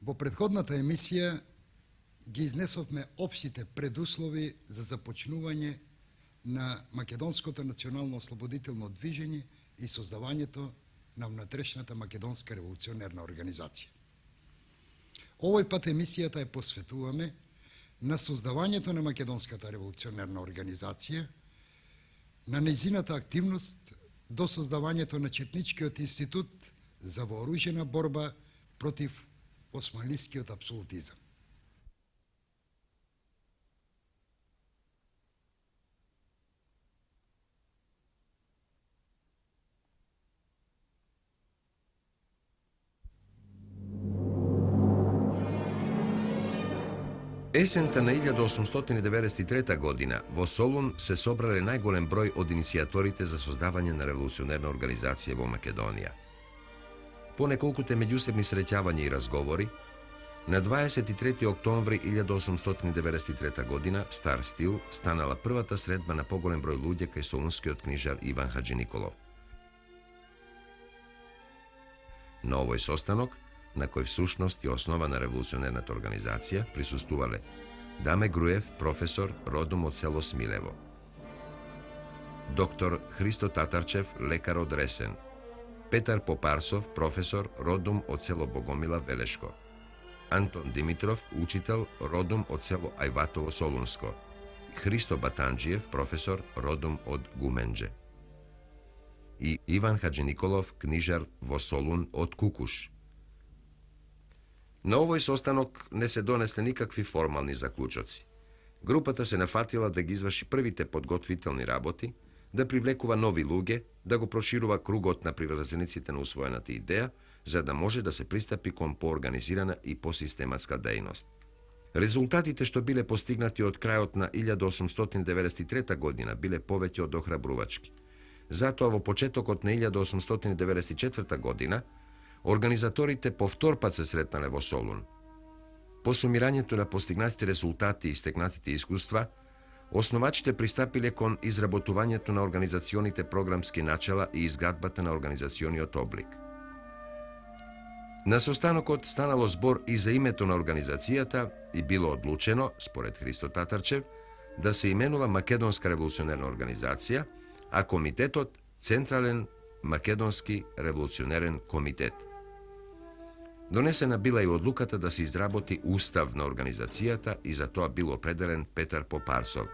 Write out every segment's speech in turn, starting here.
Во претходната емисија ги изнесовме општите предуслови за започнување на Македонското национално ослободително движење и создавањето на внатрешната македонска револуционерна организација. Овој пат емисијата ја посветуваме на создавањето на Македонската револуционерна организација, на нејзината активност до создавањето на Четничкиот институт за вооружена борба против османлискиот апсолутизам. Есента на 1893 година во Солун се собрале најголем број од иницијаторите за создавање на револуционерна организација во Македонија. По неколкуте меѓусебни среќавања и разговори, на 23. октомври 1893 година Стар Стил станала првата средба на поголем број луѓе кај солунскиот книжар Иван Хаџиниколов. На овој состанок, на кој всушност е основа на револуционерната организација, присуствувале Даме Груев, професор, родом од село Смилево; доктор Христо Татарчев, лекар од Ресен; Петар Попарсов, професор, родом од село Богомила, Велешко; Антон Димитров, учител, родом од село Ајватово, Солунско; Христо Батанџиев, професор, родом од Гуменџе; и Иван Хаџиниколов, книжар во Солун од Кукуш. На овој состанок не се донесле никакви формални заклучоци. Групата се нафатила да ги изврши првите подготвителни работи, да привлекува нови луѓе, да го проширува кругот на приврзениците на усвоената идеја, за да може да се пристапи кон поорганизирана и посистематска дејност. Резултатите што биле постигнати од крајот на 1893 година биле повеќе од охрабрувачки. Затоа во почетокот на 1894 година организаторите повтор пат се сретнале во Солун. По сумирањето на постигнатите резултати и стекнатите искуства, основачите пристапиле кон изработувањето на организационите програмски начала и изградбата на организациониот облик. На состанокот станало збор и за името на организацијата и било одлучено, според Христо Татарчев, да се именува Македонска револуционерна организација, а комитетот Централен македонски револуционерен комитет. Донесена била и одлуката да се изработи устав на организацијата и за тоа бил определен Петар Попарсов.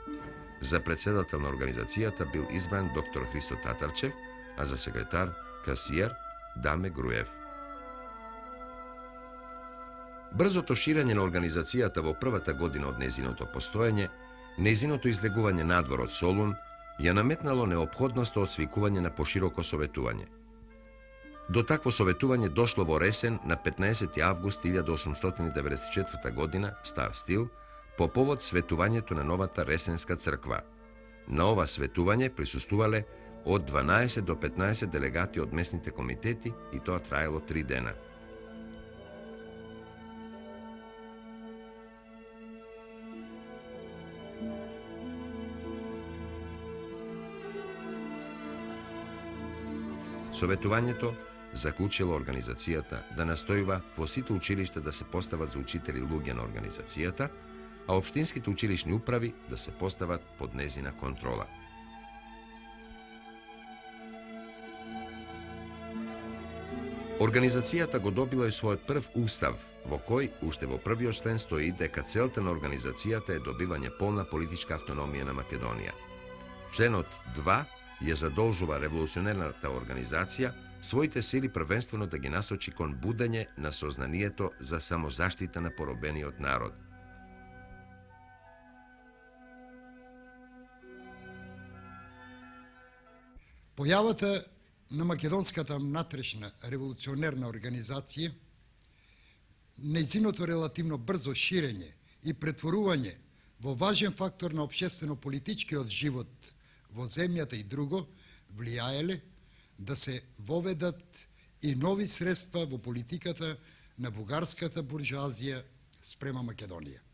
За председател на организацијата бил избран доктор Христо Татарчев, а за секретар касиер Даме Груев. Брзото ширење на организацијата во првата година од нејзиното постоење, нејзиното излегување надвор од Солун, ја наметнало неопходноста од свикување на пошироко советување. До такво советување дошло во Ресен на 15. август 1894 година, Стар Стил, по повод светувањето на новата Ресенска црква. На ова светување присуствувале од 12 до 15 делегати од местните комитети и тоа траело 3 дена. Советувањето заклучило организацијата да настојува во сите училишта да се постават за учители луѓе на организацијата, а општинските училишни управи да се постават под незина контрола. Организацијата го добила и својот прв устав, во кој уште во првиот член стои дека целта на организацијата е добивање полна политичка автономија на Македонија. Членот 2 ја задолжува револуционерната организација своите сили првенствено да ги насочи кон будење на сознанието за самозаштита на поробениот народ. Појавата на Македонската внатрешна револуционерна организација, нејзиното релативно брзо ширење и претворување во важен фактор на општествено-политичкиот живот во земјата и друго, влијаеле да се воведат и нови средства во политиката на бугарската буржуазија спрема Македонија.